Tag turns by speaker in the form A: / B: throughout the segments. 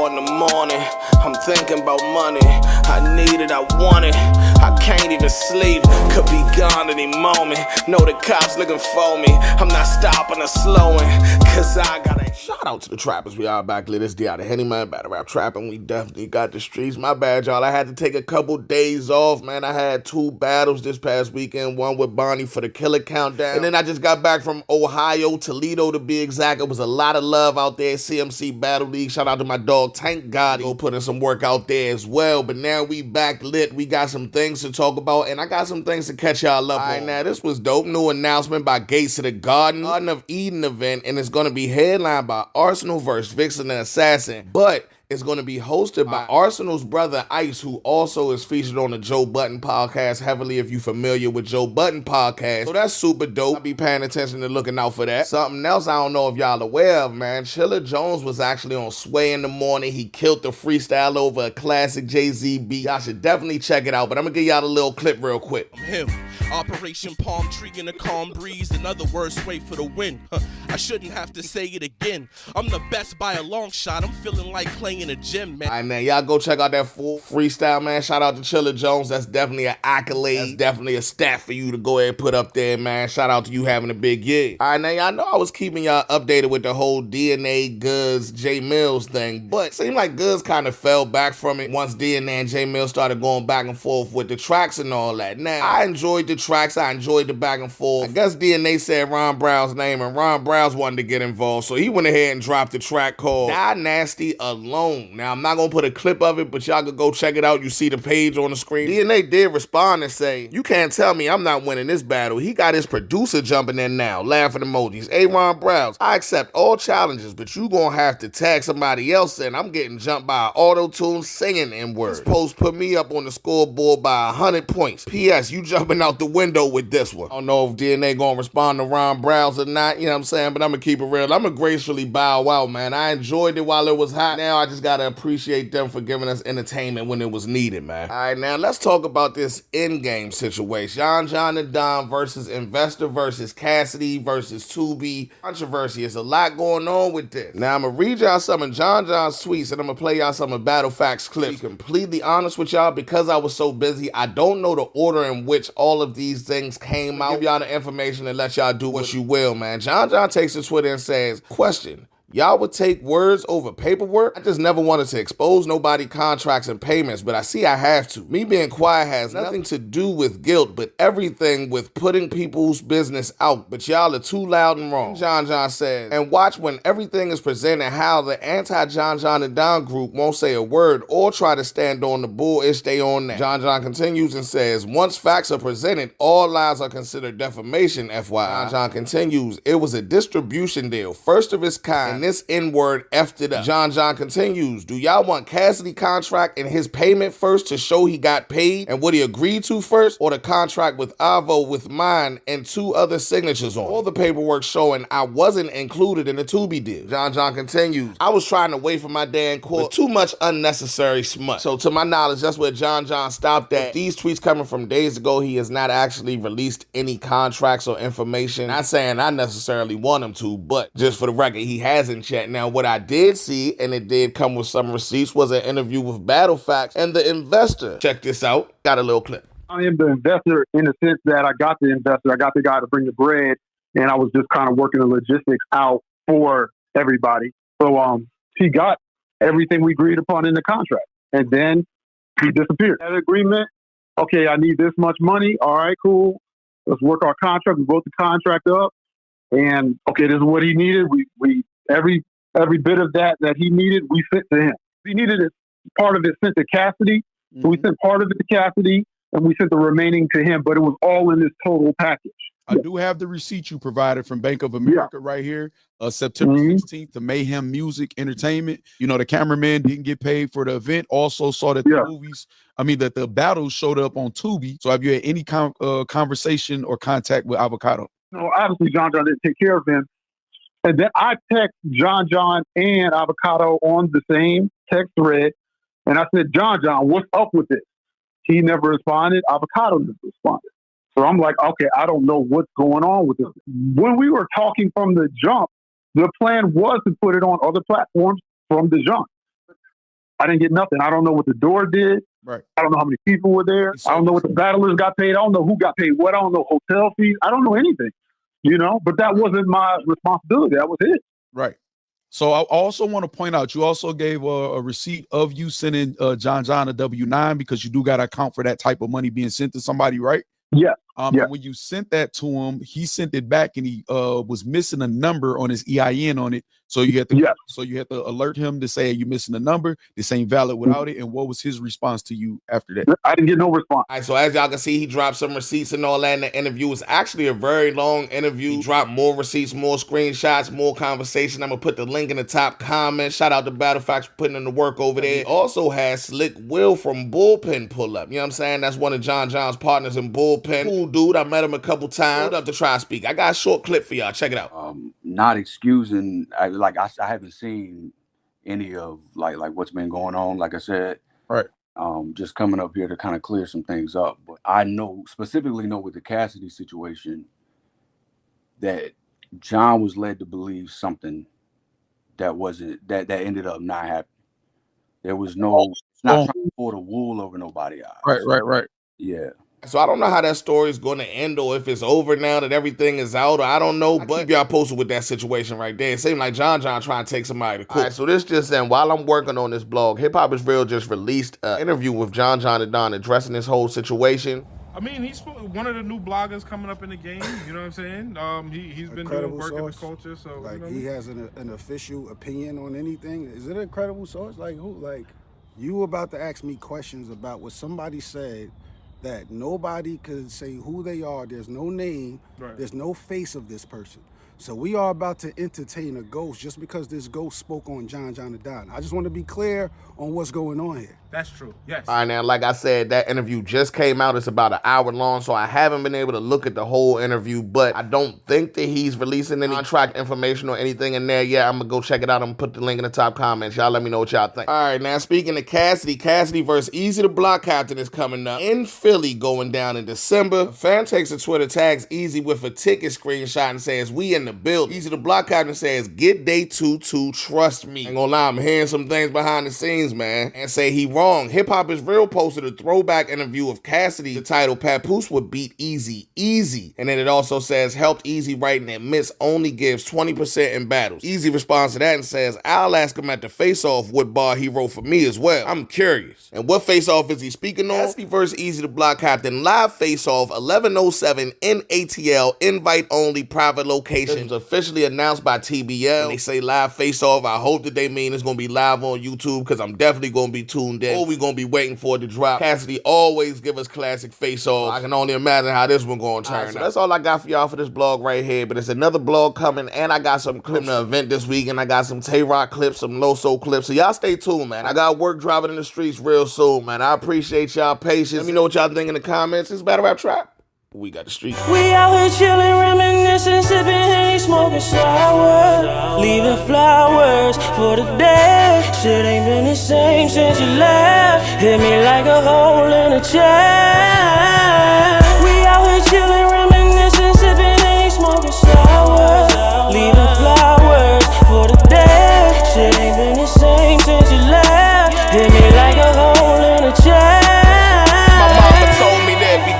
A: 4 in the morning, I'm thinking about money. I need it, I want it, I can't even sleep. Could be gone any moment, know the cops looking for me. I'm not stopping or slowing, cause I gotta. Shout out to the trappers, we are back lit. It's D out of Henny, man, battle rap trapping. We definitely got the streets. My bad, y'all, I had to take a couple days off, man. I had 2 battles this past weekend, one with Bonnie for the Killer Countdown, and then I just got back from Ohio, Toledo to be exact. It was a lot of love out there, CMC Battle League. Shout out to my dog Tank God, he'll put in some work out there as well. But now we back lit, we got some things to talk about, and I got some things to catch y'all up on. Alright, now this was dope. New announcement by Gates of the Garden of Eden event, and it's gonna be headlined by Arsenal vs. Vixen the Assassin, but it's going to be hosted by Arsenal's brother Ice, who also is featured on the Joe Budden podcast heavily, if you're familiar with Joe Budden podcast. So that's super dope. I'll be paying attention and looking out for that. Something else I don't know if y'all aware of, man. Chilla Jones was actually on Sway in the Morning. He killed the freestyle over a classic Jay-Z beat. Y'all should definitely check it out, but I'm going to give y'all a little clip real quick.
B: I'm him. Operation Palm Tree in a calm breeze. In other words, Sway for the win. I shouldn't have to say it again. I'm the best by a long shot. I'm feeling like playing in a gym, man.
A: All right, now, y'all go check out that full freestyle, man. Shout out to Chilla Jones. That's definitely an accolade. That's definitely a stat for you to go ahead and put up there, man. Shout out to you having a big year. All right, now, y'all know I was keeping y'all updated with the whole DNA, Goods, J Mills thing, but it seemed like Goods kind of fell back from it once DNA and J Mills started going back and forth with the tracks and all that. Now, I enjoyed the tracks. I enjoyed the back and forth. I guess DNA said Ron Brow's name, and Ron Browz wanted to get involved, so he went ahead and dropped the track called Die Nasty Alone. Now, I'm not gonna put a clip of it, but y'all could go check it out. You see the page on the screen. DNA did respond and say, "You can't tell me I'm not winning this battle." He got his producer jumping in now, laughing emojis. Hey, Ron Browz, I accept all challenges, but you gonna have to tag somebody else in. I'm getting jumped by an auto-tune singing N-word. This post put me up on the scoreboard by 100 points. P.S. You jumping out the window with this one. I don't know if DNA gonna respond to Ron Browz or not, you know what I'm saying, but I'm gonna keep it real. I'm gonna gracefully bow out, man. I enjoyed it while it was hot. Now I just gotta appreciate them for giving us entertainment when it was needed, man. All right, now let's talk about this in-game situation. John and Don versus Investor versus Cassidy versus Tubi. Controversy. There's a lot going on with this. Now I'm gonna read y'all some of John's tweets, and I'm gonna play y'all some of Battle Facts clips. To be completely honest with y'all, because I was so busy, I don't know the order in which all of these things came out. Give y'all the information and let y'all do what you will, man. John takes to Twitter and says, question, y'all would take words over paperwork? I just never wanted to expose nobody contracts and payments, but I see I have to. Me being quiet has nothing to do with guilt, but everything with putting people's business out. But y'all are too loud and wrong. John says, and watch when everything is presented how the anti-John and Don group won't say a word or try to stand on the bullish they on that. John continues and says, once facts are presented, all lies are considered defamation, FYI. John continues, it was a distribution deal, first of its kind, and this N-word effed it up. John continues, do y'all want Cassidy contract and his payment first to show he got paid and what he agreed to first, or the contract with Avo with mine and 2 other signatures on? All the paperwork showing I wasn't included in the Tubi deal. John continues, I was trying to wait for my day in court, too much unnecessary smut. So to my knowledge, that's where John stopped at. With these tweets coming from days ago, he has not actually released any contracts or information. Not saying I necessarily want him to, but just for the record, he hasn't chat. Now, what I did see, and it did come with some receipts, was an interview with Battle Facts and the Investor. Check this out. Got a little clip.
C: I am the investor in the sense that I got the investor. I got the guy to bring the bread, and I was just kind of working the logistics out for everybody. So he got everything we agreed upon in the contract, and then he disappeared. That agreement, okay, I need this much money. All right, cool. Let's work our contract. We wrote the contract up, and okay, this is what he needed. We every bit of that he needed, we sent to him. He needed it, part of it sent to Cassidy. Mm-hmm. So we sent part of it to Cassidy, and we sent the remaining to him, but it was all in this total package.
D: I do have the receipt you provided from Bank of America right here, September 16th to Mayhem Music Entertainment. You know, the cameraman didn't get paid for the event. Also saw that that the battles showed up on Tubi. So have you had any conversation or contact with Avocado?
C: No, obviously John didn't take care of him. And then I text John and Avocado on the same text thread. And I said, John, what's up with this? He never responded. Avocado never responded. So I'm like, okay, I don't know what's going on with this. When we were talking from the jump, the plan was to put it on other platforms from the jump. I didn't get nothing. I don't know what the door did.
D: Right.
C: I don't know how many people were there. I don't know what the battlers got paid. I don't know who got paid what. I don't know hotel fees. I don't know anything, but that wasn't my responsibility. That was it.
D: Right. So I also want to point out, you also gave a receipt of you sending John a W-9 because you do got to account for that type of money being sent to somebody, right?
C: Yeah.
D: And when you sent that to him, he sent it back and he was missing a number on his EIN on it. So you had to alert him to say you're missing a number. This ain't valid without it. And what was his response to you after that?
C: I didn't get no response.
A: All right, so as y'all can see, he dropped some receipts and all that in the interview. It's actually a very long interview. He dropped more receipts, more screenshots, more conversation. I'm gonna put the link in the top comment. Shout out to Battle Facts for putting in the work over there. He also has Slick Will from Bullpen pull up. You know what I'm saying? That's one of John's partners in Bullpen. Cool dude. I met him a couple times. Hold up to try to speak. I got a short clip for y'all. Check it out.
E: Not excusing, I haven't seen any of like what's been going on. Like I said,
D: right.
E: Just coming up here to kind of clear some things up. But I specifically know with the Cassidy situation that John was led to believe something that wasn't that ended up not happening. There was not trying to pull the wool over nobody's eyes.
D: Right.
E: Yeah.
A: So I don't know how that story is going to end or if it's over now that everything is out or I don't know, but keep y'all posted with that situation right there. It seemed like John trying to take somebody to court. All right, so this just in, while I'm working on this blog, Hip Hop is Real just released an interview with John and Don addressing this whole situation.
F: I mean, he's one of the new bloggers coming up in the game. You know what I'm saying? He's been doing work in the culture. So
G: like he has an official opinion on anything. Is it a credible source? Like who? Like you about to ask me questions about what somebody said that nobody could say who they are. There's no name. Right. There's no face of this person. So we are about to entertain a ghost just because this ghost spoke on John and Don. I just want to be clear on what's going on here.
F: That's true. Yes.
A: All right, now, like I said, that interview just came out. It's about an hour long, so I haven't been able to look at the whole interview, but I don't think that he's releasing any contract information or anything in there yet. I'm going to go check it out. I'm going to put the link in the top comments. Y'all let me know what y'all think. All right, now, speaking of Cassidy versus Eazy the Block Captain is coming up in Philly going down in December. A fan takes to Twitter, tags Eazy with a ticket screenshot and says, "We in the building." Eazy the Block Captain says, "Get day 2, trust me." Ain't gonna lie, I'm hearing some things behind the scenes, man, and say he wrong. Hip Hop is Real posted a throwback interview of Cassidy. The title, Papoose would beat Eazy. And then it also says, helped Eazy write and admits only gives 20% in battles. Eazy responds to that and says, I'll ask him at the face-off what bar he wrote for me as well. I'm curious. And what face-off is he speaking on? Cassidy versus Eazy the Block Captain, live face-off, 11:07 in ATL, invite only, private locations, officially announced by TBL. When they say live face-off, I hope that they mean it's gonna be live on YouTube because I'm definitely gonna be tuned in. Or we gonna be waiting for it to drop. Cassidy always give us classic face-offs. I can only imagine how this one gonna turn out. So that's all I got for y'all for this blog right here. But it's another blog coming, and I got some clips from the event this week, and I got some Tay-Rock clips, some Loso clips. So y'all stay tuned, man. I got work driving in the streets real soon, man. I appreciate y'all patience. Let me know what y'all think in the comments. It's Battle Rap Trap. We got the streets.
H: We out here chillin', reminiscing, sippin' Henny, smoking sour, leaving flowers for the day. Shit ain't been the same since you left. Hit me like a hole in a chair. We out here chillin', reminiscing, sippin' Henny, smoking sour, leaving flowers for the day. Shit ain't been the same since you left. Hit me like a hole in a chair.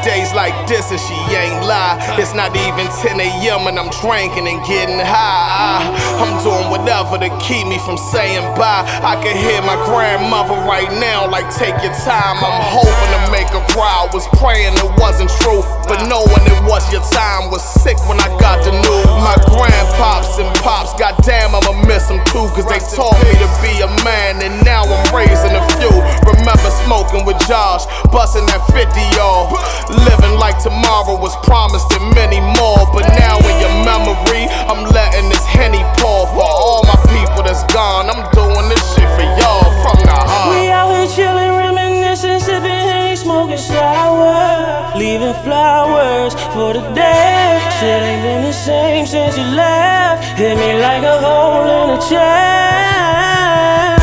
A: Days like this and she ain't lie. It's not even 10 a.m. and I'm drinking and getting high. I'm doing whatever to keep me from saying bye. I can hear my grandmother right now like take your time. I'm hoping to make her cry. Was praying it wasn't true, but knowing it was your time was sick when I got the news. My grandpops and pops, goddamn I'ma miss them too, cause they taught me to be a man and now I'm raising a few. Remember smoking with Josh, busting that 50 off. Living like tomorrow was promised and many more. But now in your memory, I'm letting this Henny pour. For all my people that's gone, I'm doing this shit for y'all from the heart.
H: We out here chillin', reminiscing, sippin' Henny, smoking sour, leaving flowers for the day. Shit ain't been the same since you left. Hit me like a hole in a chair.